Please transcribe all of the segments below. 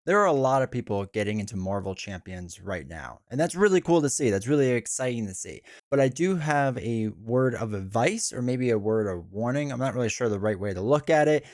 There are a lot of people getting into Marvel Champions right now, and that's really cool to see. That's really exciting to see. But I do have a word of advice or maybe a word of warning. I'm not really sure the right way to look at it.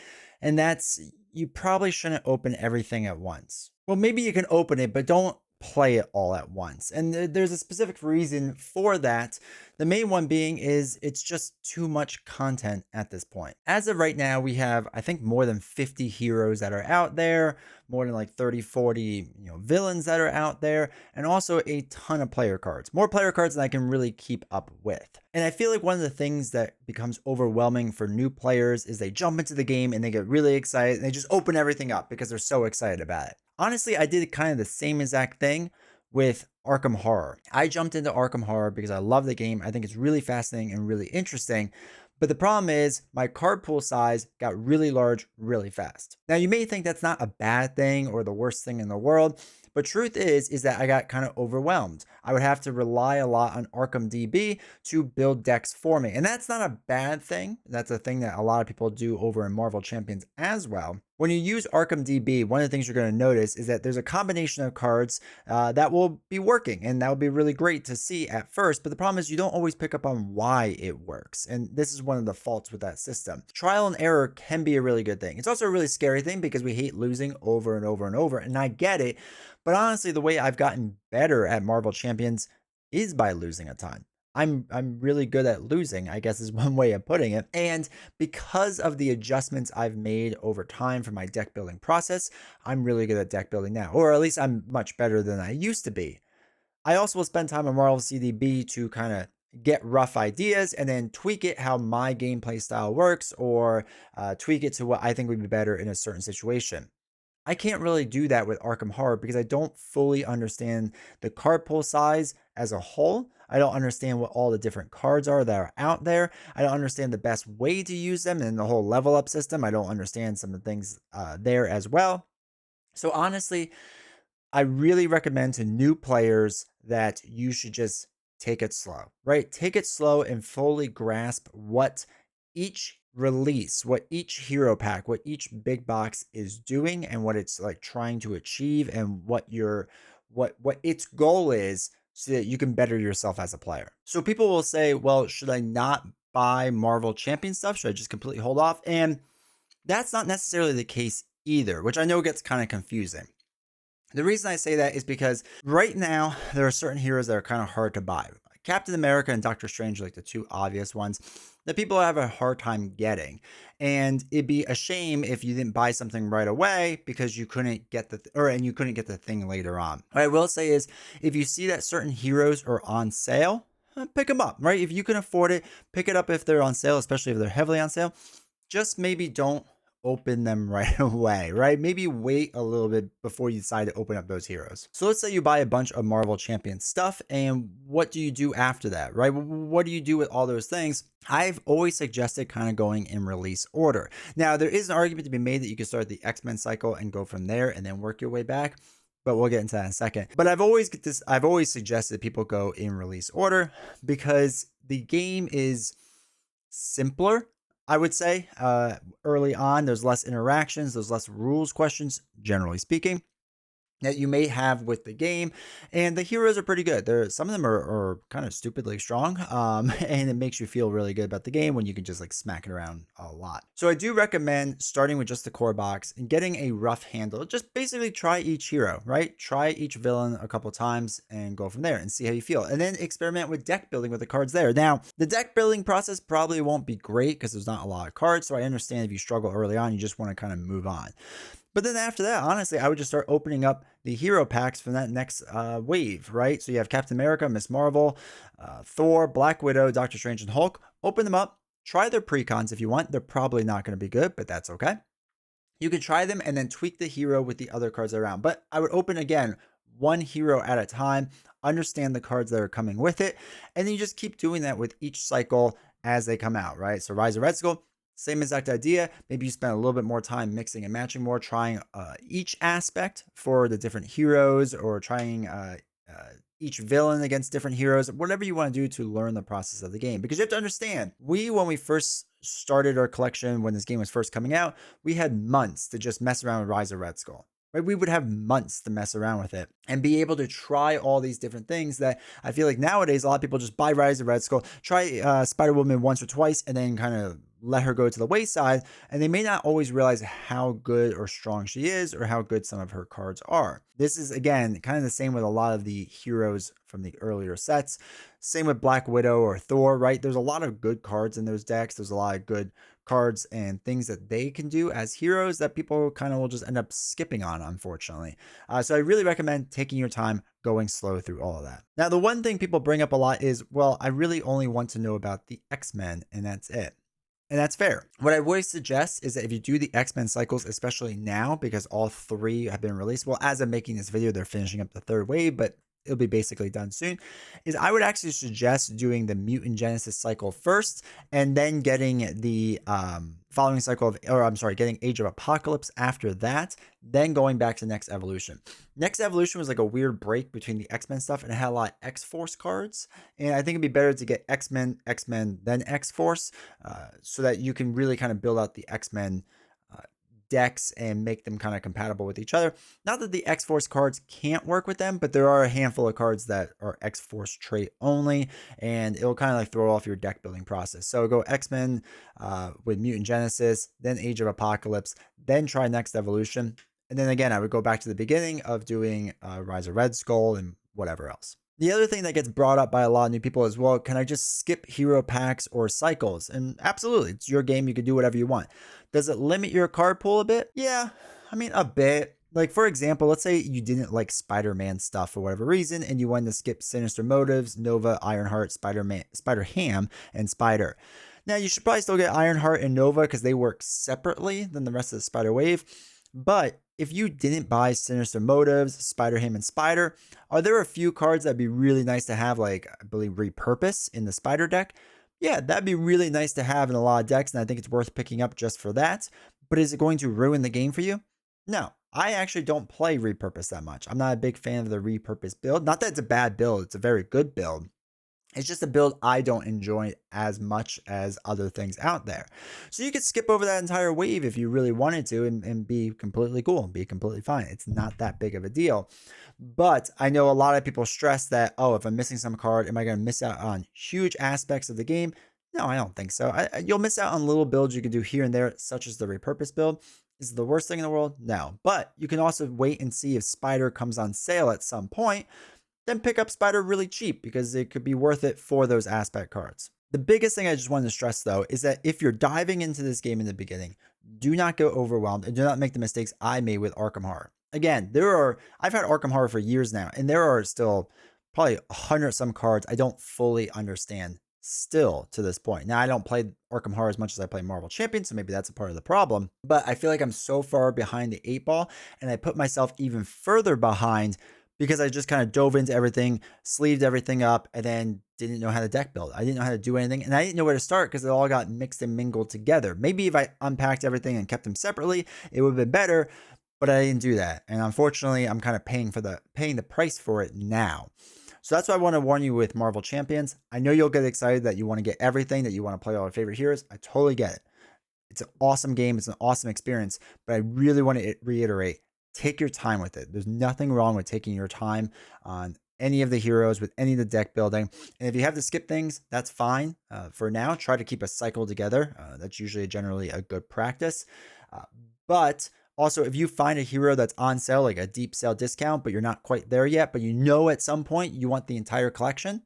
And that's you probably shouldn't open everything at once. Well, maybe you can open it, but don't play it all at once. And there's a specific reason for that. The main one being is it's just too much content at this point. As of right now, we have, I think, more than 50 heroes that are out there, more than like 30, 40, villains that are out there, and also a ton of player cards. More player cards than I can really keep up with. And I feel like one of the things that becomes overwhelming for new players is they jump into the game and they get really excited and they just open everything up because they're so excited about it. Honestly, I did kind of the same exact thing with Arkham Horror. I jumped into Arkham Horror because I love the game. I think it's really fascinating and really interesting. But the problem is my card pool size got really large really fast. Now you may think that's not a bad thing or the worst thing in the world, but truth is that I got kind of overwhelmed. I would have to rely a lot on Arkham DB to build decks for me. And that's not a bad thing. That's a thing that a lot of people do over in Marvel Champions as well. When you use Arkham DB, one of the things you're going to notice is that there's a combination of cards that will be working, and that will be really great to see at first. But the problem is you don't always pick up on why it works, and this is one of the faults with that system. Trial and error can be a really good thing. It's also a really scary thing because we hate losing over and over and over, and I get it. But honestly, the way I've gotten better at Marvel Champions is by losing a ton. I'm really good at losing, I guess is one way of putting it. And because of the adjustments I've made over time for my deck building process, I'm really good at deck building now, or at least I'm much better than I used to be. I also will spend time on Marvel CDB to kind of get rough ideas and then tweak it how my gameplay style works, or tweak it to what I think would be better in a certain situation. I can't really do that with Arkham Horror because I don't fully understand the card pool size as a whole. I don't understand what all the different cards are that are out there. I don't understand the best way to use them and the whole level up system. I don't understand some of the things there as well. So honestly, I really recommend to new players that you should just take it slow, right? Take it slow and fully grasp what each release, what each hero pack, what each big box is doing and what it's like trying to achieve and what its goal is so that you can better yourself as a player. So people will say, well, should I not buy Marvel Champion stuff? Should I just completely hold off? And that's not necessarily the case either, which I know gets kind of confusing. The reason I say that is because right now there are certain heroes that are kind of hard to buy. Captain America and Doctor Strange are like the two obvious ones that people have a hard time getting. And it'd be a shame if you didn't buy something right away because you couldn't get and you couldn't get the thing later on. What I will say is if you see that certain heroes are on sale, pick them up, right? If you can afford it, pick it up if they're on sale, especially if they're heavily on sale. Just maybe don't open them right away, right? Maybe wait a little bit before you decide to open up those heroes. So let's say you buy a bunch of Marvel Champion stuff, and what do you do after that, right? What do you do with all those things? I've always suggested kind of going in release order. Now, there is an argument to be made that you can start the XMen cycle and go from there and then work your way back. But we'll get into that in a second. But I've always suggested people go in release order because the game is simpler. I would say early on, there's less interactions, there's less rules questions, generally speaking, that you may have with the game, and the heroes are pretty good. Some of them are kind of stupidly strong, and it makes you feel really good about the game when you can just like smack it around a lot. So I do recommend starting with just the core box and getting a rough handle. Just basically try each hero, right? Try each villain a couple times and go from there and see how you feel, and then experiment with deck building with the cards there. Now, the deck building process probably won't be great because there's not a lot of cards, so I understand if you struggle early on, you just want to kind of move on. But then after that, honestly, I would just start opening up the hero packs from that next wave, right? So you have Captain America, Miss Marvel, Thor, Black Widow, Doctor Strange, and Hulk. Open them up. Try their precons if you want. They're probably not going to be good, but that's okay. You can try them and then tweak the hero with the other cards around. But I would open, again, one hero at a time, understand the cards that are coming with it, and then you just keep doing that with each cycle as they come out, right? So Rise of Red Skull, same exact idea. Maybe you spend a little bit more time mixing and matching more, trying each aspect for the different heroes, or trying each villain against different heroes, whatever you want to do to learn the process of the game. Because you have to understand, when we first started our collection, when this game was first coming out, we had months to just mess around with Rise of Red Skull. right? We would have months to mess around with it and be able to try all these different things that I feel like nowadays a lot of people just buy Rise of Red Skull, try Spider-Woman once or twice, and then kind of let her go to the wayside, and they may not always realize how good or strong she is or how good some of her cards are. This is, again, kind of the same with a lot of the heroes from the earlier sets. Same with Black Widow or Thor, right? There's a lot of good cards in those decks. There's a lot of good cards and things that they can do as heroes that people kind of will just end up skipping on, unfortunately. So I really recommend taking your time, going slow through all of that. Now, the one thing people bring up a lot is, well, I really only want to know about the X-Men, and that's it. And that's fair. What I always suggest is that if you do the XMen Cycles, especially now, because all 3 have been released, well, as I'm making this video, they're finishing up the 3rd wave, but it'll be basically done soon, is I would actually suggest doing the Mutant Genesis cycle first, and then getting the following cycle of, or I'm sorry, getting Age of Apocalypse after that, then going back to Next Evolution. Next Evolution was like a weird break between the X-Men stuff, and it had a lot of X-Force cards, and I think it'd be better to get X-Men, then X-Force, so that you can really kind of build out the X-Men decks and make them kind of compatible with each other. Not that the X-Force cards can't work with them, but there are a handful of cards that are X-Force trait only, and it'll kind of like throw off your deck building process. So go X-Men with Mutant Genesis, then Age of Apocalypse, then try Next Evolution. And then again, I would go back to the beginning of doing Rise of Red Skull and whatever else. The other thing that gets brought up by a lot of new people is, well, can I just skip hero packs or cycles? And absolutely, it's your game. You can do whatever you want. Does it limit your card pool a bit? Yeah, I mean, a bit. Like, for example, let's say you didn't like Spider-Man stuff for whatever reason, and you wanted to skip Sinister Motives, Nova, Ironheart, Spider-Man, Spider-Ham, and Spider. Now, you should probably still get Ironheart and Nova because they work separately than the rest of the Spider Wave. But if you didn't buy Sinister Motives, Spider-Ham, and Spider, are there a few cards that'd be really nice to have, like, I believe, Repurpose in the Spider deck? Yeah, that'd be really nice to have in a lot of decks, and I think it's worth picking up just for that. But is it going to ruin the game for you? No. I actually don't play Repurpose that much. I'm not a big fan of the Repurpose build. Not that it's a bad build. It's a very good build. It's just a build I don't enjoy as much as other things out there. So you could skip over that entire wave if you really wanted to and be completely cool and be completely fine. It's not that big of a deal. But I know a lot of people stress that, oh, if I'm missing some card, am I going to miss out on huge aspects of the game? No, I don't think so. You'll miss out on little builds you can do here and there, such as the Repurpose build. Is it the worst thing in the world? No. But you can also wait and see if Spider comes on sale at some point. Then pick up Spider really cheap because it could be worth it for those aspect cards. The biggest thing I just wanted to stress, though, is that if you're diving into this game in the beginning, do not go overwhelmed and do not make the mistakes I made with Arkham Horror. Again, I've had Arkham Horror for years now, and there are still probably 100 some cards I don't fully understand still to this point. Now, I don't play Arkham Horror as much as I play Marvel Champions, so maybe that's a part of the problem. But I feel like I'm so far behind the 8-ball, and I put myself even further behind because I just kind of dove into everything, sleeved everything up, and then didn't know how to deck build. I didn't know how to do anything, and I didn't know where to start because it all got mixed and mingled together. Maybe if I unpacked everything and kept them separately, it would have been better, but I didn't do that. And unfortunately, I'm kind of paying the price for it now. So that's why I want to warn you with Marvel Champions. I know you'll get excited that you want to get everything, that you want to play all your favorite heroes. I totally get it. It's an awesome game. It's an awesome experience, but I really want to reiterate, take your time with it. There's nothing wrong with taking your time on any of the heroes with any of the deck building. And if you have to skip things, that's fine. For now, try to keep a cycle together. That's usually generally a good practice. But also, if you find a hero that's on sale, like a deep sale discount, but you're not quite there yet, but you know at some point you want the entire collection,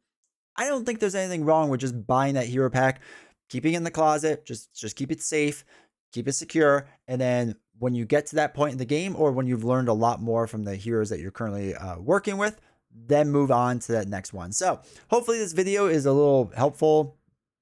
I don't think there's anything wrong with just buying that hero pack, keeping it in the closet, just keep it safe, keep it secure, and then when you get to that point in the game, or when you've learned a lot more from the heroes that you're currently working with, then move on to that next one. So hopefully this video is a little helpful,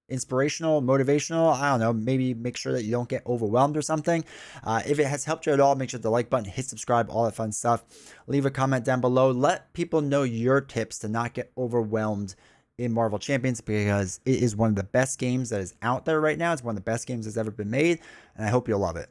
inspirational, motivational. I don't know, maybe make sure that you don't get overwhelmed or something. If it has helped you at all, make sure to like button, hit subscribe, all that fun stuff. Leave a comment down below. Let people know your tips to not get overwhelmed in Marvel Champions, because it is one of the best games that is out there right now. It's one of the best games that's ever been made, and I hope you'll love it.